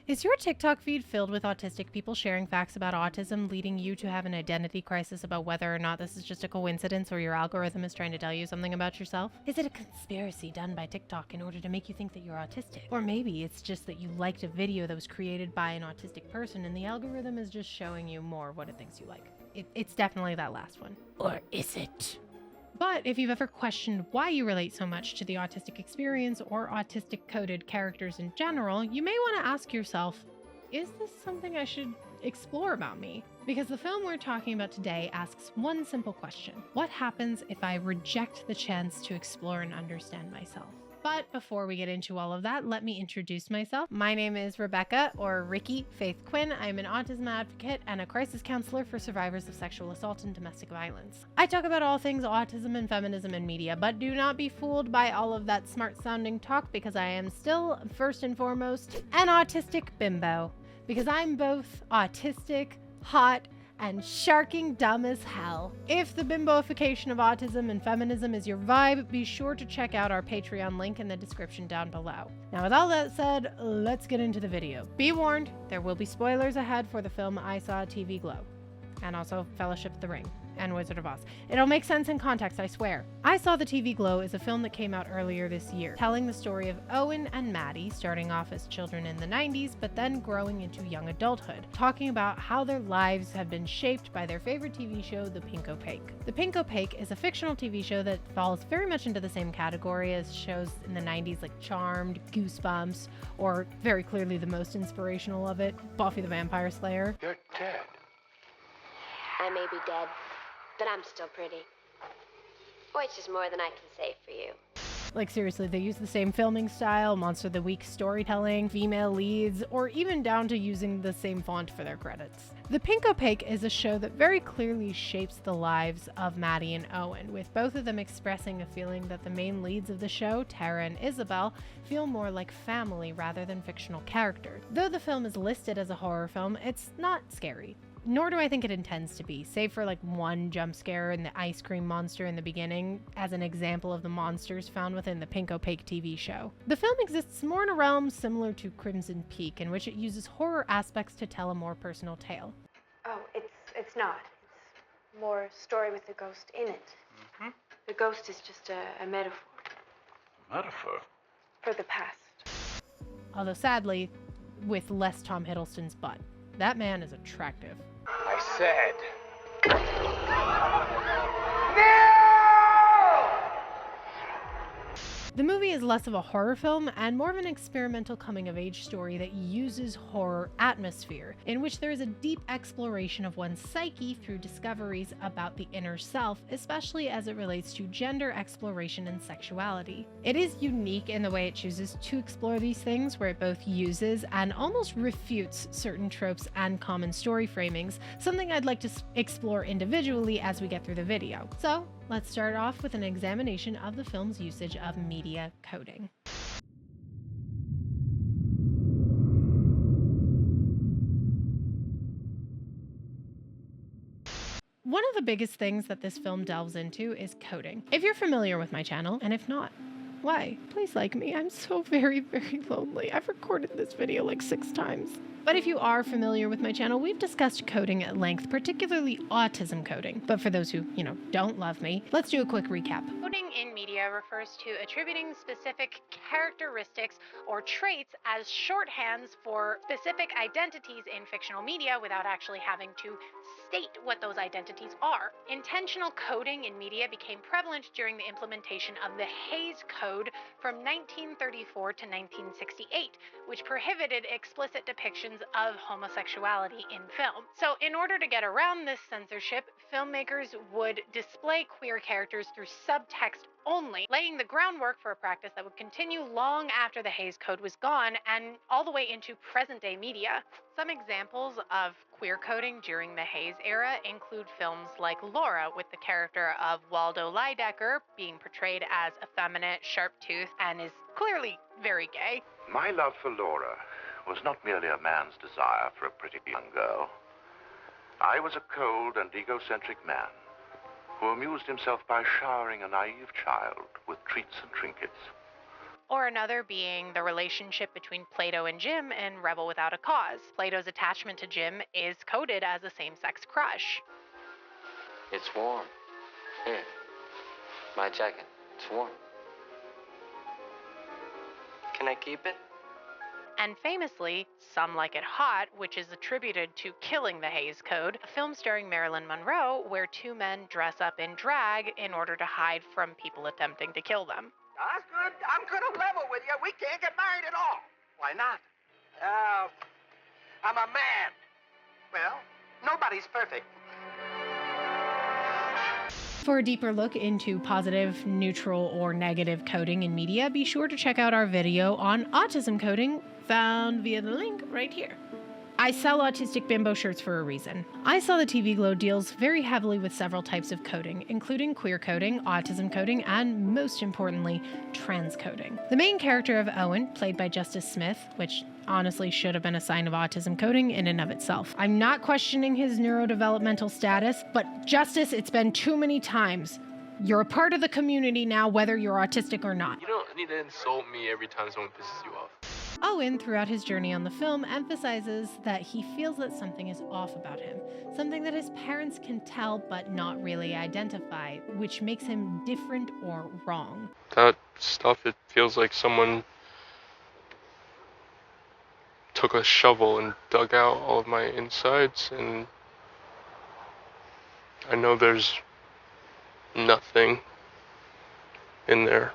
Is your TikTok feed filled with autistic people sharing facts about autism, leading you to have an identity crisis about whether or not this is just a coincidence or your algorithm is trying to tell you something about yourself? Is it a conspiracy done by TikTok in order to make you think that you're autistic? Or maybe it's just that you liked a video that was created by an autistic person and the algorithm is just showing you more of what it thinks you like. It's definitely that last one. Or is it? But if you've ever questioned why you relate so much to the autistic experience or autistic coded characters in general, you may want to ask yourself, is this something I should explore about me? Because the film we're talking about today asks one simple question. What happens if I reject the chance to explore and understand myself? But before we get into all of that, let me introduce myself. My name is Rebecca, or Ricky Faith Quinn. I'm an autism advocate and a crisis counselor for survivors of sexual assault and domestic violence. I talk about all things autism and feminism in media, but do not be fooled by all of that smart-sounding talk because I am still, first and foremost, an autistic bimbo. Because I'm both autistic, hot, and sharking dumb as hell. If the bimboification of autism and feminism is your vibe, be sure to check out our Patreon link in the description down below. Now with all that said, let's get into the video. Be warned, there will be spoilers ahead for the film I Saw TV Glow, and also Fellowship of the Ring, and Wizard of Oz. It'll make sense in context, I swear. I Saw the TV Glow is a film that came out earlier this year, telling the story of Owen and Maddie starting off as children in the 90s, but then growing into young adulthood, talking about how their lives have been shaped by their favorite TV show, The Pink Opaque. The Pink Opaque is a fictional TV show that falls very much into the same category as shows in the 90s like Charmed, Goosebumps, or very clearly the most inspirational of it, Buffy the Vampire Slayer. You're dead. I may be dead, but I'm still pretty. Which is more than I can say for you. Like seriously, they use the same filming style, Monster of the Week storytelling, female leads, or even down to using the same font for their credits. The Pink Opaque is a show that very clearly shapes the lives of Maddie and Owen, with both of them expressing a feeling that the main leads of the show, Tara and Isabel, feel more like family rather than fictional characters. Though the film is listed as a horror film, it's not scary. Nor do I think it intends to be, save for like one jump scare in the ice cream monster in the beginning as an example of the monsters found within the Pink Opaque TV show. The film exists more in a realm similar to Crimson Peak, in which it uses horror aspects to tell a more personal tale. Oh, it's not. It's more story with the ghost in it. Mm-hmm. The ghost is just a metaphor Metaphor? for the past. Although sadly, with less Tom Hiddleston's butt. That man is attractive. I said. The movie is less of a horror film and more of an experimental coming-of-age story that uses horror atmosphere, in which there is a deep exploration of one's psyche through discoveries about the inner self, especially as it relates to gender exploration and sexuality. It is unique in the way it chooses to explore these things, where it both uses and almost refutes certain tropes and common story framings, something I'd like to explore individually as we get through the video. So, let's start off with an examination of the film's usage of media coding. One of the biggest things that this film delves into is coding. If you're familiar with my channel, and if not, why? Please like me. I'm so very, very lonely. I've recorded this video like 6 times. But if you are familiar with my channel, we've discussed coding at length, particularly autism coding. But for those who, don't love me, let's do a quick recap. Coding in media refers to attributing specific characteristics or traits as shorthands for specific identities in fictional media without actually having to state what those identities are. Intentional coding in media became prevalent during the implementation of the Hays Code from 1934 to 1968, which prohibited explicit depictions of homosexuality in film. So in order to get around this censorship, filmmakers would display queer characters through subtext only, laying the groundwork for a practice that would continue long after the Hays Code was gone and all the way into present-day media. Some examples of queer coding during the Hays era include films like Laura, with the character of Waldo Lydecker being portrayed as effeminate, sharp-toothed, and is clearly very gay. My love for Laura was not merely a man's desire for a pretty young girl. I was a cold and egocentric man who amused himself by showering a naive child with treats and trinkets. or another being the relationship between Plato and Jim in Rebel Without a Cause. Plato's attachment to Jim is coded as a same-sex crush. It's warm. Here, my jacket. It's warm. Can I keep it? And famously, Some Like It Hot, which is attributed to Killing the Hays Code, a film starring Marilyn Monroe where two men dress up in drag in order to hide from people attempting to kill them. That's good. I'm gonna level with you. We can't get married at all. Why not? I'm a man. Well, nobody's perfect. For a deeper look into positive, neutral, or negative coding in media, be sure to check out our video on autism coding, found via the link right here. I sell autistic bimbo shirts for a reason. I Saw the TV Glow deals very heavily with several types of coding, including queer coding, autism coding, and most importantly, trans coding. The main character of Owen, played by Justice Smith, which honestly should have been a sign of autism coding in and of itself. I'm not questioning his neurodevelopmental status, but Justice, it's been too many times. You're a part of the community now, whether you're autistic or not. You don't need to insult me every time someone pisses you off. Owen, throughout his journey on the film, emphasizes that he feels that something is off about him, something that his parents can tell but not really identify, which makes him different or wrong. That stuff, it feels like someone took a shovel and dug out all of my insides, and I know there's nothing in there.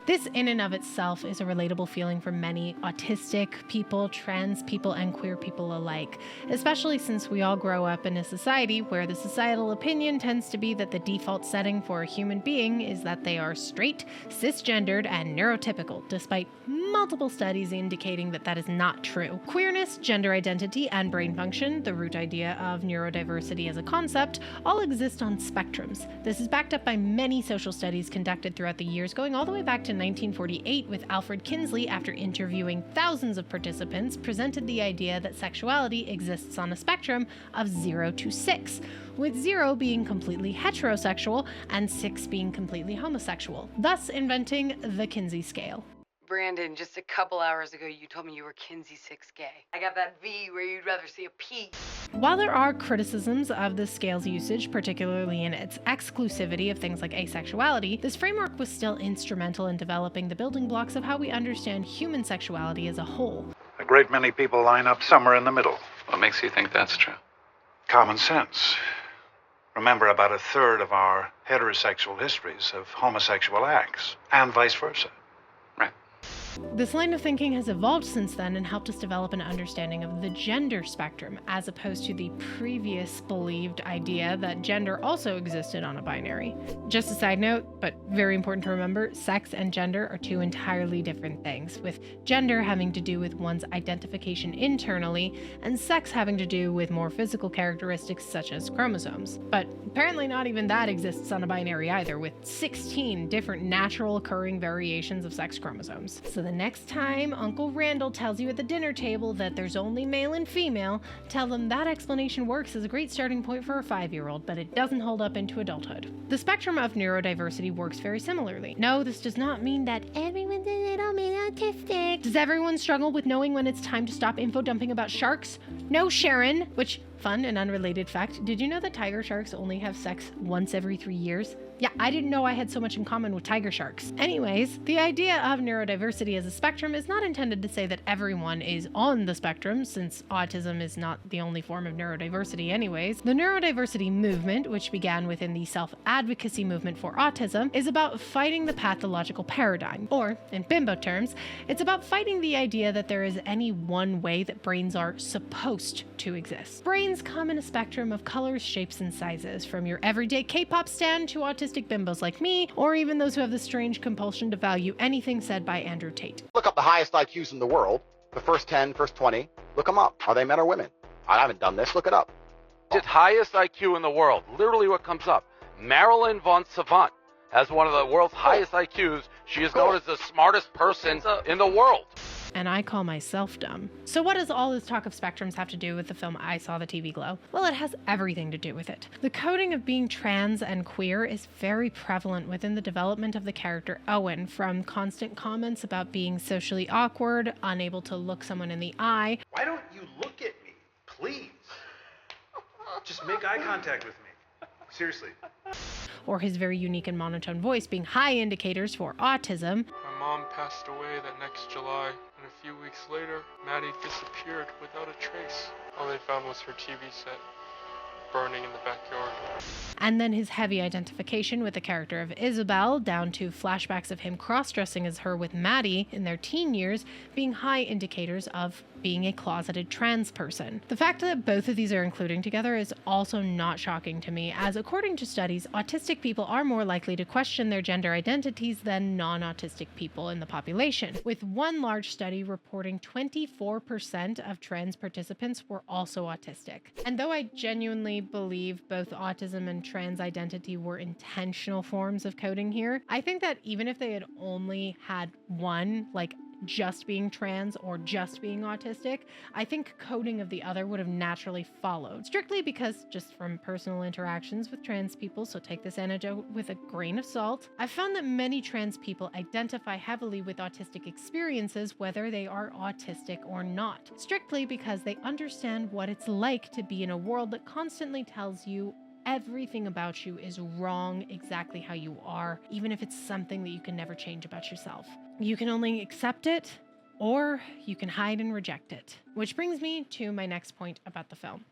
This in and of itself is a relatable feeling for many autistic people, trans people, and queer people alike, especially since we all grow up in a society where the societal opinion tends to be that the default setting for a human being is that they are straight, cisgendered, and neurotypical, despite multiple studies indicating that that is not true. Queerness, gender identity, and brain function, the root idea of neurodiversity as a concept, all exist on spectrums. This is backed up by many social studies conducted throughout the years, going all the way back to 1948, with Alfred Kinsley, after interviewing thousands of participants, presented the idea that sexuality exists on a spectrum of 0 to 6, with 0 being completely heterosexual and 6 being completely homosexual, thus inventing the Kinsey scale. Brandon, just a couple hours ago, you told me you were Kinsey 6 gay. I got that V where you'd rather see a P. While there are criticisms of the scale's usage, particularly in its exclusivity of things like asexuality, this framework was still instrumental in developing the building blocks of how we understand human sexuality as a whole. A great many people line up somewhere in the middle. What makes you think that's true? Common sense. Remember, about a third of our heterosexual histories of homosexual acts, and vice versa. This line of thinking has evolved since then and helped us develop an understanding of the gender spectrum, as opposed to the previous believed idea that gender also existed on a binary. Just a side note, but very important to remember, sex and gender are two entirely different things, with gender having to do with one's identification internally, and sex having to do with more physical characteristics such as chromosomes. But apparently not even that exists on a binary either, with 16 different natural occurring variations of sex chromosomes. So the next time Uncle Randall tells you at the dinner table that there's only male and female, tell them that explanation works as a great starting point for a 5-year-old, but it doesn't hold up into adulthood. The spectrum of neurodiversity works very similarly. No, this does not mean that everyone's a little bit autistic. Does everyone struggle with knowing when it's time to stop info dumping about sharks? No, Sharon. Which, fun and unrelated fact, did you know that tiger sharks only have sex once every 3 years? Yeah, I didn't know I had so much in common with tiger sharks. Anyways, the idea of neurodiversity as a spectrum is not intended to say that everyone is on the spectrum, since autism is not the only form of neurodiversity anyways. The neurodiversity movement, which began within the self-advocacy movement for autism, is about fighting the pathological paradigm. Or, in bimbo terms, it's about fighting the idea that there is any one way that brains are supposed to exist. Brains come in a spectrum of colors, shapes, and sizes, from your everyday K-pop stan to autistic bimbos like me, or even those who have the strange compulsion to value anything said by Andrew Tate. Look up the highest IQs in the world, the first 10, first 20, look them up. Are they men or women? I haven't done this, look it up. It's highest IQ in the world, literally what comes up. Marilyn von Savant has one of the world's highest IQs. She is known as the smartest person in the world. And I call myself dumb. So what does all this talk of spectrums have to do with the film I Saw the TV Glow? Well, it has everything to do with it. The coding of being trans and queer is very prevalent within the development of the character Owen, from constant comments about being socially awkward, unable to look someone in the eye. Why don't you look at me, please? Just make eye contact with me. Seriously. Or his very unique and monotone voice being high indicators for autism. My mom passed away that next July, and a few weeks later, Maddie disappeared without a trace. All they found was her TV set burning in the backyard. And then his heavy identification with the character of Isabel, down to flashbacks of him cross-dressing as her with Maddie in their teen years, being high indicators of being a closeted trans person. The fact that both of these are including together is also not shocking to me, as according to studies, autistic people are more likely to question their gender identities than non-autistic people in the population, with one large study reporting 24% of trans participants were also autistic. And though I genuinely believe both autism and trans identity were intentional forms of coding here, I think that even if they had only had one, like just being trans or just being autistic, I think coding of the other would have naturally followed. Strictly because, just from personal interactions with trans people, so take this anecdote with a grain of salt, I've found that many trans people identify heavily with autistic experiences whether they are autistic or not. Strictly because they understand what it's like to be in a world that constantly tells you everything about you is wrong exactly how you are, even if it's something that you can never change about yourself. You can only accept it, or you can hide and reject it. Which brings me to my next point about the film.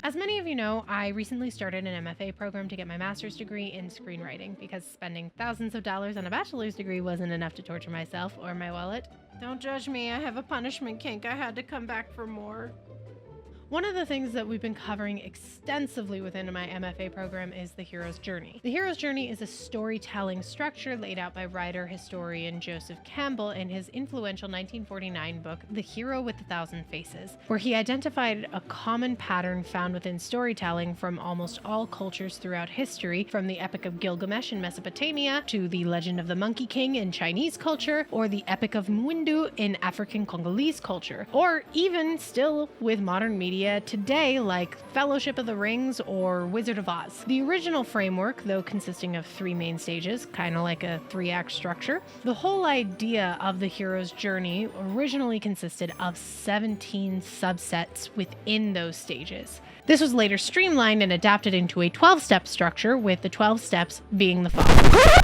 As many of you know, I recently started an MFA program to get my master's degree in screenwriting because spending thousands of dollars on a bachelor's degree wasn't enough to torture myself or my wallet. Don't judge me, I have a punishment kink. I had to come back for more. One of the things that we've been covering extensively within my MFA program is the hero's journey. The hero's journey is a storytelling structure laid out by writer-historian Joseph Campbell in his influential 1949 book, The Hero with a Thousand Faces, where he identified a common pattern found within storytelling from almost all cultures throughout history, from the Epic of Gilgamesh in Mesopotamia to the Legend of the Monkey King in Chinese culture, or the Epic of Mwindu in African Congolese culture, or even still with modern media today like Fellowship of the Rings or Wizard of Oz. The original framework, though consisting of 3 main stages, kind of like a 3-act structure, the whole idea of the hero's journey originally consisted of 17 subsets within those stages. This was later streamlined and adapted into a 12-step structure, with the 12 steps being the following.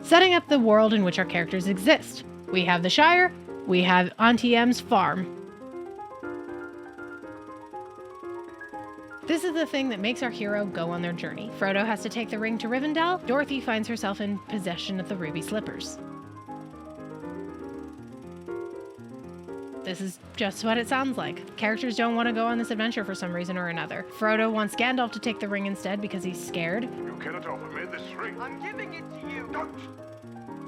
Setting up the world in which our characters exist. We have the Shire, we have Auntie M's farm. This is the thing that makes our hero go on their journey. Frodo has to take the ring to Rivendell. Dorothy finds herself in possession of the ruby slippers. This is just what it sounds like. Characters don't want to go on this adventure for some reason or another. Frodo wants Gandalf to take the ring instead because he's scared. You cannot offer me this ring. I'm giving it to you. Don't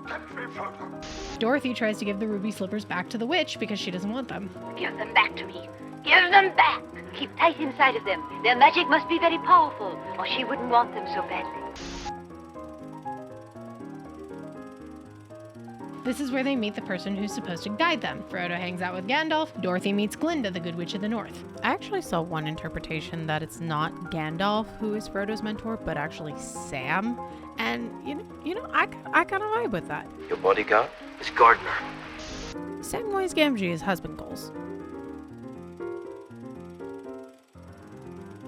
tempt me, Frodo. Dorothy tries to give the ruby slippers back to the witch because she doesn't want them. Give them back to me. Give them back. Keep tight inside of them. Their magic must be very powerful, or she wouldn't want them so badly. This is where they meet the person who's supposed to guide them. Frodo hangs out with Gandalf. Dorothy meets Glinda, the Good Witch of the North. I actually saw one interpretation that it's not Gandalf who is Frodo's mentor, but actually Sam. And, you know, I kind of vibe with that. Your bodyguard is Gardner. Samwise Gamgee's husband goals.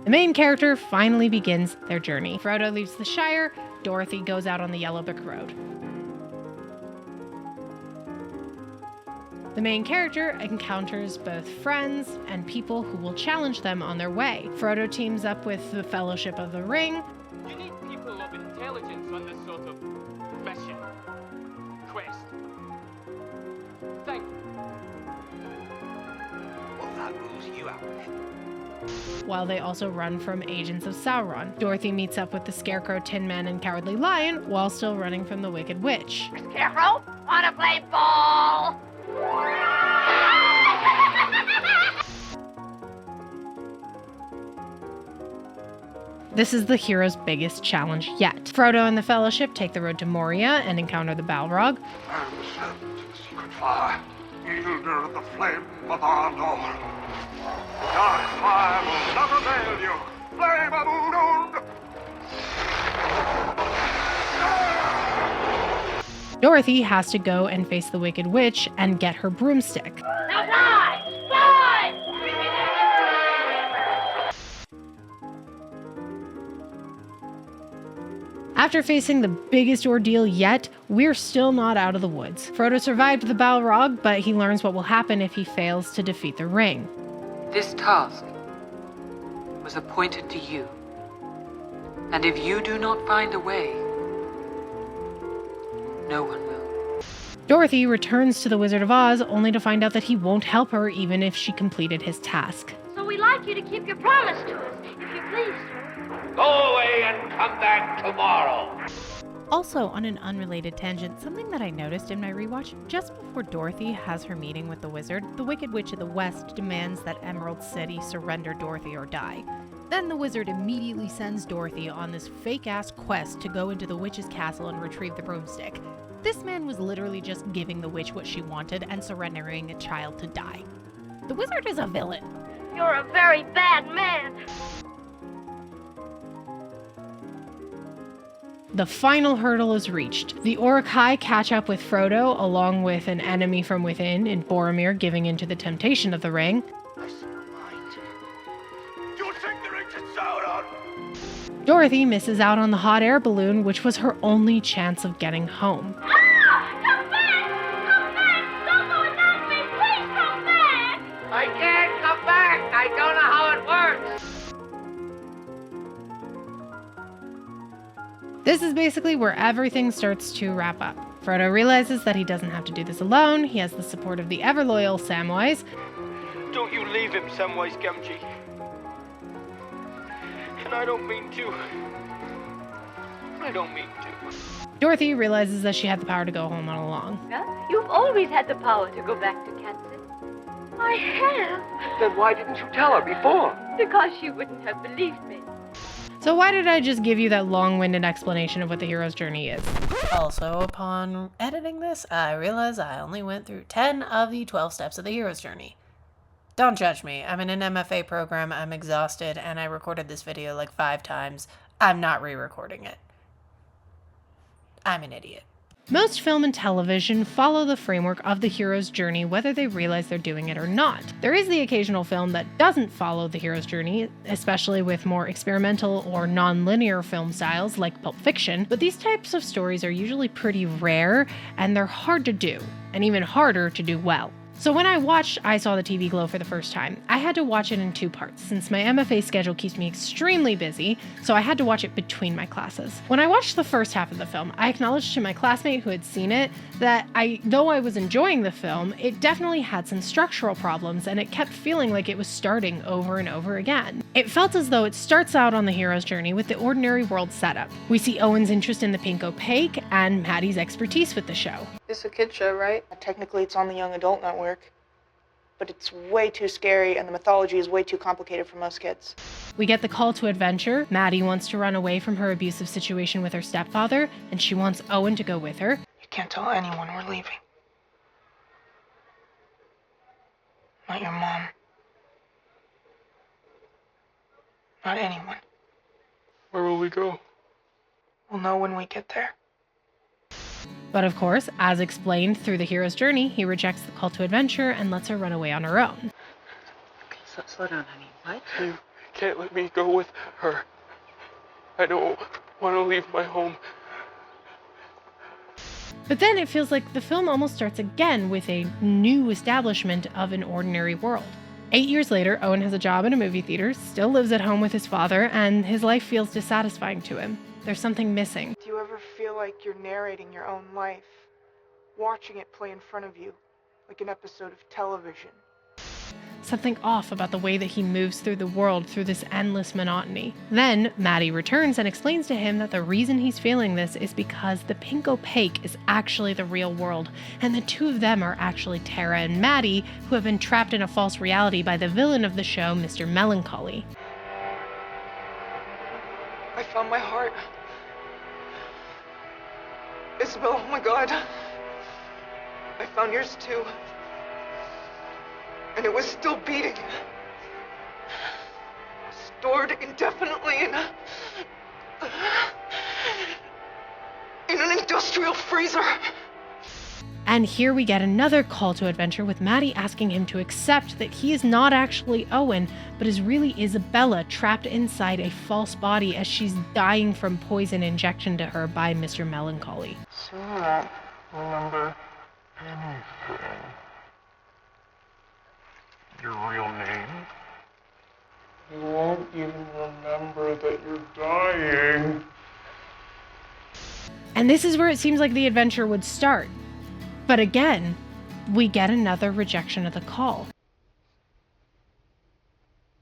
The main character finally begins their journey. Frodo leaves the Shire. Dorothy goes out on the Yellow Brick Road. The main character encounters both friends and people who will challenge them on their way. Frodo teams up with the Fellowship of the Ring. You need people of intelligence on this sort of mission. Quest. Thank you. Well, that rules you out. While they also run from agents of Sauron. Dorothy meets up with the Scarecrow, Tin Man, and Cowardly Lion while still running from the Wicked Witch. Scarecrow, wanna play ball? This is the hero's biggest challenge yet. Frodo and the Fellowship take the road to Moria and encounter the Balrog. I am sent to the secret fire, wielder of the flame of Arnor. Dark fire will not avail you. Flame of Udund! Dorothy has to go and face the Wicked Witch and get her broomstick. Now fly! Fly! After facing the biggest ordeal yet, we're still not out of the woods. Frodo survived the Balrog, but he learns what will happen if he fails to defeat the ring. This task was appointed to you. And if you do not find a way, no one will. Dorothy returns to the Wizard of Oz only to find out that he won't help her even if she completed his task. So we'd like you to keep your promise to us, if you please, sir. Go away and come back tomorrow. Also, on an unrelated tangent, something that I noticed in my rewatch, just before Dorothy has her meeting with the wizard, the Wicked Witch of the West demands that Emerald City surrender Dorothy or die. Then the wizard immediately sends Dorothy on this fake-ass quest to go into the witch's castle and retrieve the broomstick. This man was literally just giving the witch what she wanted and surrendering a child to die. The wizard is a villain. You're a very bad man. The final hurdle is reached. The Uruk-hai catch up with Frodo, along with an enemy from within in Boromir giving in to the temptation of the ring. You'll take the ring to Sauron. Dorothy misses out on the hot air balloon, which was her only chance of getting home. Come back! Come back! Don't go without me! Please come back! I can't come back. I don't know how it works. This is basically where everything starts to wrap up. Frodo realizes that he doesn't have to do this alone. He has the support of the ever-loyal Samwise. Don't you leave him, Samwise Gamgee. And I don't mean to. I don't mean to. Dorothy realizes that she had the power to go home all along. Well, you've always had the power to go back to Kansas. I have. Then why didn't you tell her before? Because she wouldn't have believed me. So why did I just give you that long-winded explanation of what the hero's journey is? Also, upon editing this, I realized I only went through 10 of the 12 steps of the hero's journey. Don't judge me. I'm in an MFA program, I'm exhausted, and I recorded this video like 5 times. I'm not re-recording it. I'm an idiot. Most film and television follow the framework of the hero's journey whether they realize they're doing it or not. There is the occasional film that doesn't follow the hero's journey, especially with more experimental or non-linear film styles like Pulp Fiction, but these types of stories are usually pretty rare and they're hard to do, and even harder to do well. So when I watched I Saw the TV Glow for the first time, I had to watch it in 2 parts since my MFA schedule keeps me extremely busy, so I had to watch it between my classes. When I watched the first half of the film, I acknowledged to my classmate who had seen it that though I was enjoying the film, it definitely had some structural problems and it kept feeling like it was starting over and over again. It felt as though it starts out on the hero's journey with the ordinary world setup. We see Owen's interest in the pink opaque and Maddie's expertise with the show. It's a kid show, right? Technically, it's on the Young Adult Network, but it's way too scary and the mythology is way too complicated for most kids. We get the call to adventure. Maddie wants to run away from her abusive situation with her stepfather, and she wants Owen to go with her. You can't tell anyone we're leaving. Not your mom. Not anyone. Where will we go? We'll know when we get there. But of course, as explained through the hero's journey, he rejects the call to adventure and lets her run away on her own. Okay, slow down, honey. What? You can't let me go with her. I don't want to leave my home. But then it feels like the film almost starts again with a new establishment of an ordinary world. 8 years later, Owen has a job in a movie theater, still lives at home with his father, and his life feels dissatisfying to him. There's something missing. Do you ever feel like you're narrating your own life, watching it play in front of you, like an episode of television? Something off about the way that he moves through the world through this endless monotony. Then, Maddie returns and explains to him that the reason he's feeling this is because the pink opaque is actually the real world, and the two of them are actually Tara and Maddie, who have been trapped in a false reality by the villain of the show, Mr. Melancholy. I found my heart. Isabel, oh my God. I found yours too. And it was still beating. Stored indefinitely in an industrial freezer. And here we get another call to adventure with Maddie asking him to accept that he is not actually Owen, but is really Isabella trapped inside a false body as she's dying from poison injection to her by Mr. Melancholy. So I don't remember anything. Your real name? You won't even remember that you're dying. And this is where it seems like the adventure would start. But again, we get another rejection of the call.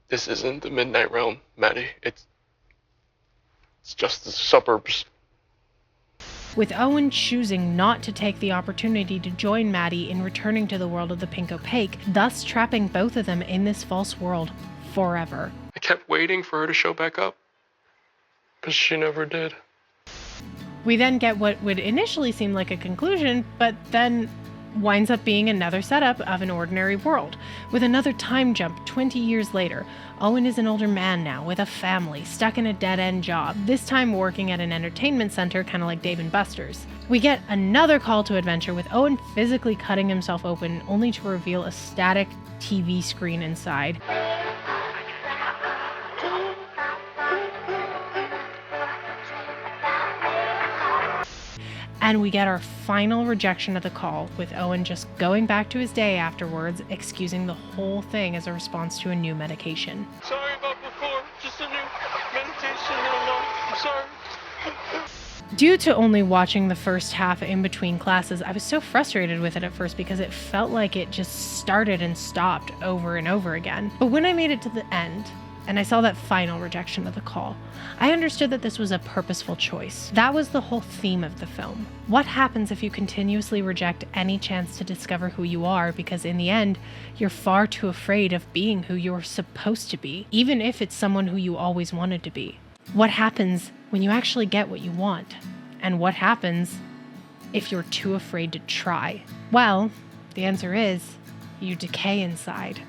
This isn't the Midnight Realm, Maddie. It's just the suburbs. With Owen choosing not to take the opportunity to join Maddie in returning to the world of the pink opaque, thus trapping both of them in this false world forever. I kept waiting for her to show back up, but she never did. We then get what would initially seem like a conclusion, but then winds up being another setup of an ordinary world. With another time jump 20 years later, Owen is an older man now with a family, stuck in a dead-end job, this time working at an entertainment center, kind of like Dave & Buster's. We get another call to adventure with Owen physically cutting himself open, only to reveal a static TV screen inside. And we get our final rejection of the call, with Owen just going back to his day afterwards, excusing the whole thing as a response to a new medication. Sorry about before, just a new medication, I'm sorry. Due to only watching the first half in between classes, I was so frustrated with it at first because it felt like it just started and stopped over and over again. But when I made it to the end, and I saw that final rejection of the call, I understood that this was a purposeful choice. That was the whole theme of the film. What happens if you continuously reject any chance to discover who you are because in the end, you're far too afraid of being who you're supposed to be, even if it's someone who you always wanted to be? What happens when you actually get what you want? And what happens if you're too afraid to try? Well, the answer is, you decay inside.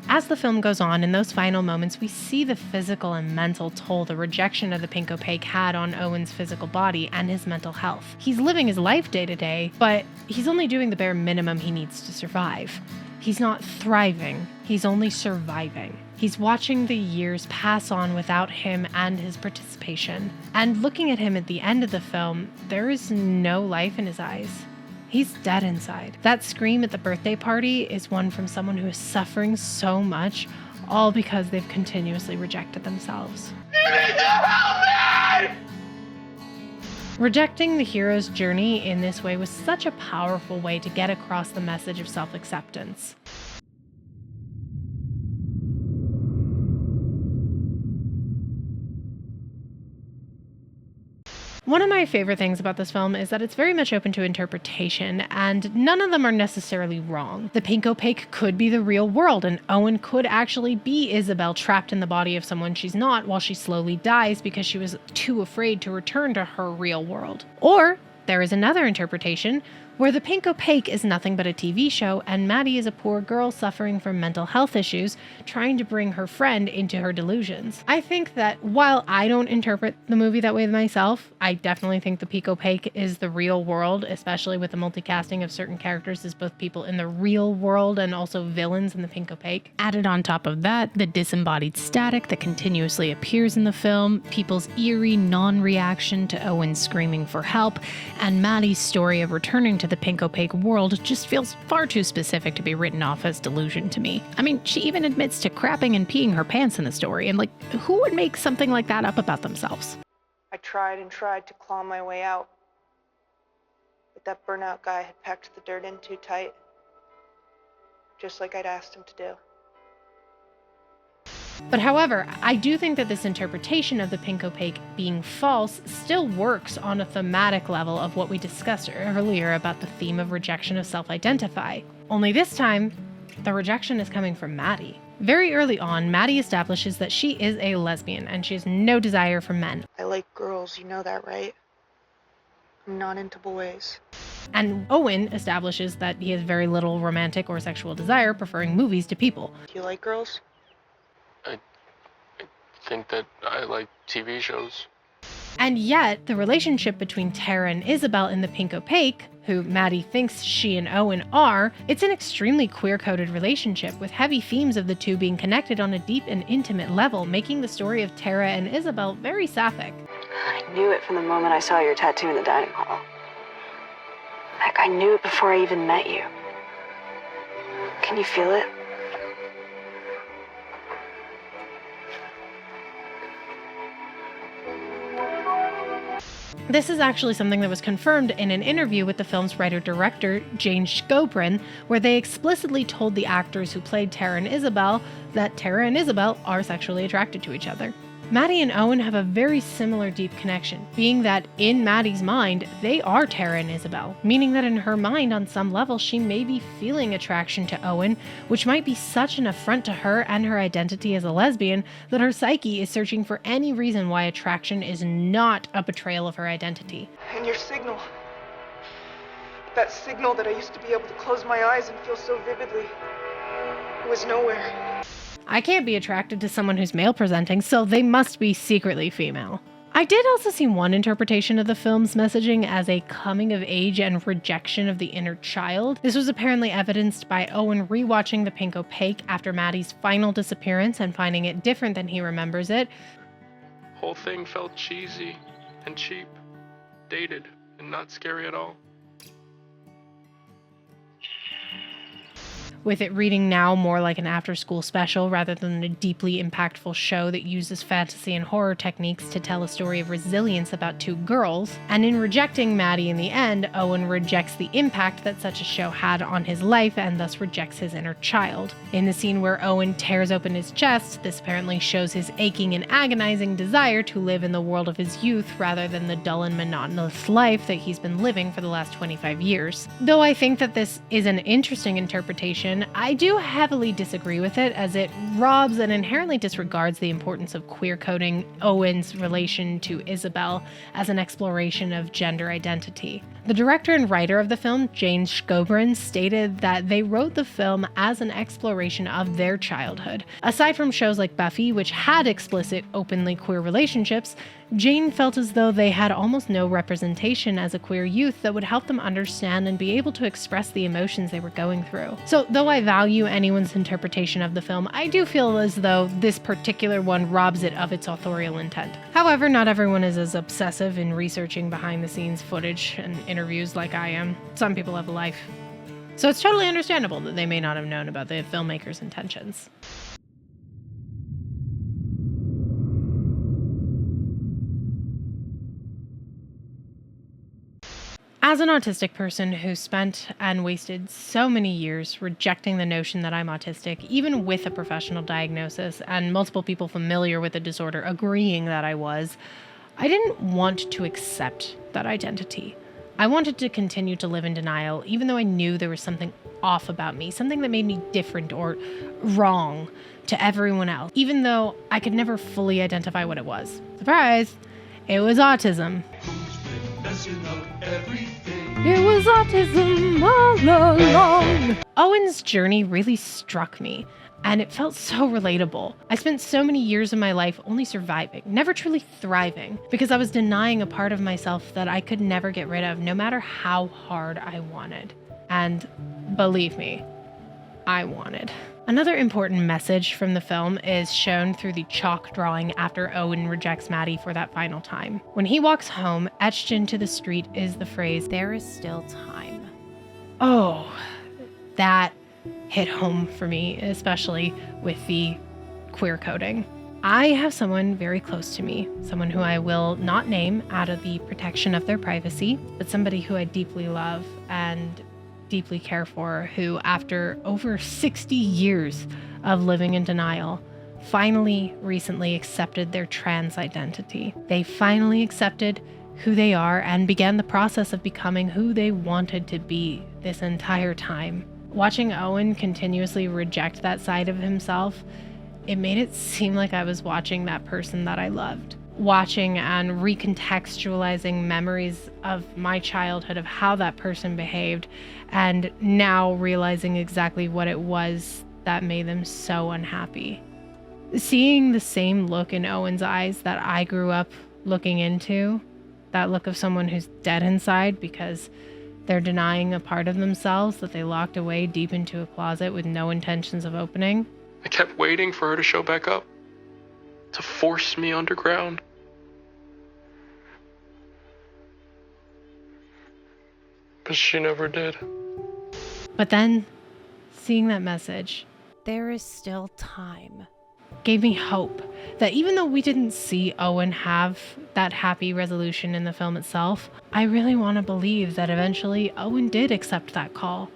As the film goes on, in those final moments, we see the physical and mental toll the rejection of the pink opaque had on Owen's physical body and his mental health. He's living his life day to day, but he's only doing the bare minimum he needs to survive. He's not thriving, he's only surviving. He's watching the years pass on without him and his participation. And looking at him at the end of the film, there is no life in his eyes. He's dead inside. That scream at the birthday party is one from someone who is suffering so much, all because they've continuously rejected themselves. You need to help me! Rejecting the hero's journey in this way was such a powerful way to get across the message of self-acceptance. One of my favorite things about this film is that it's very much open to interpretation, and none of them are necessarily wrong. The pink opaque could be the real world, and Owen could actually be Isabel trapped in the body of someone she's not while she slowly dies because she was too afraid to return to her real world. Or there is another interpretation, where The Pink Opaque is nothing but a TV show, and Maddie is a poor girl suffering from mental health issues, trying to bring her friend into her delusions. I think that while I don't interpret the movie that way myself, I definitely think The Pink Opaque is the real world, especially with the multicasting of certain characters as both people in the real world and also villains in The Pink Opaque. Added on top of that, the disembodied static that continuously appears in the film, people's eerie non-reaction to Owen screaming for help, and Maddie's story of returning to the Pink Opaque world just feels far too specific to be written off as delusion to me. I mean, she even admits to crapping and peeing her pants in the story, and who would make something like that up about themselves? I tried and tried to claw my way out, but that burnout guy had packed the dirt in too tight, just like I'd asked him to do. But however, I do think that this interpretation of the Pink Opaque being false still works on a thematic level of what we discussed earlier about the theme of rejection of self-identify. Only this time, the rejection is coming from Maddie. Very early on, Maddie establishes that she is a lesbian and she has no desire for men. I like girls, you know that, right? I'm not into boys. And Owen establishes that he has very little romantic or sexual desire, preferring movies to people. Do you like girls? I think that I like TV shows. And yet, the relationship between Tara and Isabel in The Pink Opaque, who Maddie thinks she and Owen are, it's an extremely queer-coded relationship, with heavy themes of the two being connected on a deep and intimate level, making the story of Tara and Isabel very sapphic. I knew it from the moment I saw your tattoo in the dining hall. Heck, I knew it before I even met you. Can you feel it? This is actually something that was confirmed in an interview with the film's writer-director, Jane Scobrin, where they explicitly told the actors who played Tara and Isabel that Tara and Isabel are sexually attracted to each other. Maddie and Owen have a very similar deep connection, being that in Maddie's mind, they are Tara and Isabel, meaning that in her mind, on some level, she may be feeling attraction to Owen, which might be such an affront to her and her identity as a lesbian that her psyche is searching for any reason why attraction is not a betrayal of her identity. And your signal. That signal that I used to be able to close my eyes and feel so vividly. It was nowhere. I can't be attracted to someone who's male presenting, so they must be secretly female. I did also see one interpretation of the film's messaging as a coming of age and rejection of the inner child. This was apparently evidenced by Owen rewatching The Pink Opaque after Maddie's final disappearance and finding it different than he remembers it. Whole thing felt cheesy and cheap, dated, and not scary at all. With it reading now more like an after-school special rather than a deeply impactful show that uses fantasy and horror techniques to tell a story of resilience about two girls. And in rejecting Maddie in the end, Owen rejects the impact that such a show had on his life and thus rejects his inner child. In the scene where Owen tears open his chest, this apparently shows his aching and agonizing desire to live in the world of his youth rather than the dull and monotonous life that he's been living for the last 25 years. Though I think that this is an interesting interpretation, I do heavily disagree with it, as it robs and inherently disregards the importance of queer coding Owen's relation to Isabel as an exploration of gender identity. The director and writer of the film, Jane Scobrin, stated that they wrote the film as an exploration of their childhood. Aside from shows like Buffy, which had explicit, openly queer relationships, Jane felt as though they had almost no representation as a queer youth that would help them understand and be able to express the emotions they were going through. So, though I value anyone's interpretation of the film, I do feel as though this particular one robs it of its authorial intent. However, not everyone is as obsessive in researching behind-the-scenes footage and interviews like I am. Some people have a life. So it's totally understandable that they may not have known about the filmmaker's intentions. As an autistic person who spent and wasted so many years rejecting the notion that I'm autistic, even with a professional diagnosis and multiple people familiar with the disorder agreeing that I was, I didn't want to accept that identity. I wanted to continue to live in denial, even though I knew there was something off about me, something that made me different or wrong to everyone else, even though I could never fully identify what it was. Surprise! It was autism. Messing up everything. It was autism all along. Owen's journey really struck me, and it felt so relatable. I spent so many years of my life only surviving, never truly thriving, because I was denying a part of myself that I could never get rid of, no matter how hard I wanted. And believe me, I wanted. Another important message from the film is shown through the chalk drawing after Owen rejects Maddie for that final time. When he walks home, etched into the street is the phrase, "There is still time." Oh, that hit home for me, especially with the queer coding. I have someone very close to me, someone who I will not name out of the protection of their privacy, but somebody who I deeply love and deeply care for, who after over 60 years of living in denial, finally recently accepted their trans identity. They finally accepted who they are and began the process of becoming who they wanted to be this entire time. Watching Owen continuously reject that side of himself, it made it seem like I was watching that person that I loved. Watching and recontextualizing memories of my childhood, of how that person behaved, and now realizing exactly what it was that made them so unhappy. Seeing the same look in Owen's eyes that I grew up looking into, that look of someone who's dead inside because they're denying a part of themselves that they locked away deep into a closet with no intentions of opening. I kept waiting for her to show back up, to force me underground. But she never did. But then, seeing that message, "There is still time," gave me hope that even though we didn't see Owen have that happy resolution in the film itself, I really want to believe that eventually Owen did accept that call,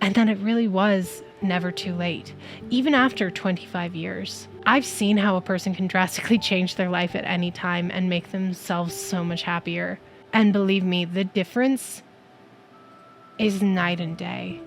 and that it really was never too late, even after 25 years. I've seen how a person can drastically change their life at any time and make themselves so much happier. And believe me, the difference is night and day.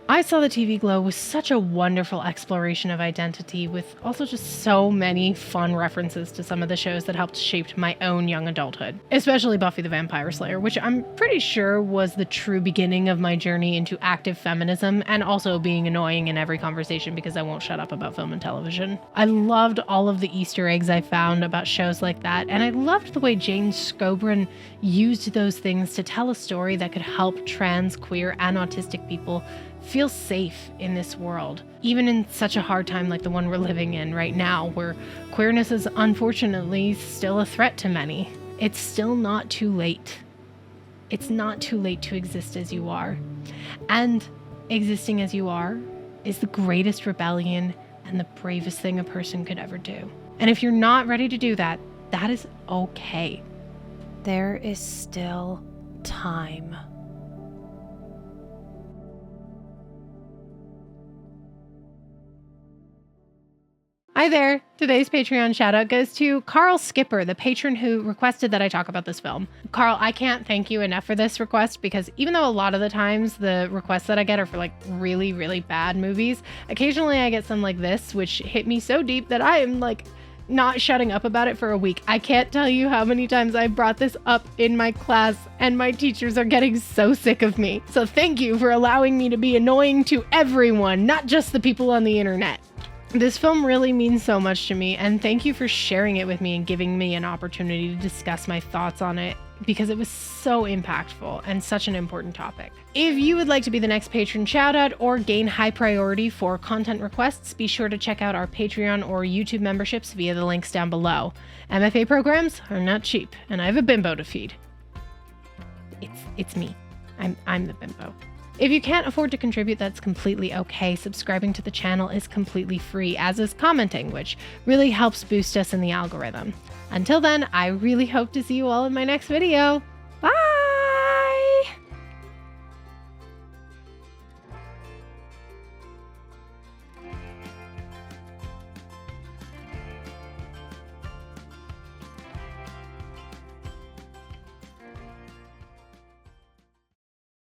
I Saw the TV Glow was such a wonderful exploration of identity, with also just so many fun references to some of the shows that helped shape my own young adulthood, especially Buffy the Vampire Slayer, which I'm pretty sure was the true beginning of my journey into active feminism and also being annoying in every conversation because I won't shut up about film and television. I loved all of the Easter eggs I found about shows like that, and I loved the way Jane Scobran used those things to tell a story that could help trans, queer, and autistic people feel safe in this world, even in such a hard time like the one we're living in right now, where queerness is unfortunately still a threat to many. It's still not too late. It's not too late to exist as you are. And existing as you are is the greatest rebellion and the bravest thing a person could ever do. And if you're not ready to do that, that is okay. There is still time. Hi there. Today's Patreon shoutout goes to Carl Skipper, the patron who requested that I talk about this film. Carl, I can't thank you enough for this request, because even though a lot of the times the requests that I get are for like really, really bad movies, occasionally I get some like this, which hit me so deep that I am like not shutting up about it for a week. I can't tell you how many times I brought this up in my class and my teachers are getting so sick of me. So thank you for allowing me to be annoying to everyone, not just the people on the internet. This film really means so much to me, and thank you for sharing it with me and giving me an opportunity to discuss my thoughts on it, because it was so impactful and such an important topic. If you would like to be the next patron shoutout or gain high priority for content requests, be sure to check out our Patreon or YouTube memberships via the links down below. MFA programs are not cheap, and I have a bimbo to feed. It's me. I'm the bimbo. If you can't afford to contribute, that's completely okay. Subscribing to the channel is completely free, as is commenting, which really helps boost us in the algorithm. Until then, I really hope to see you all in my next video.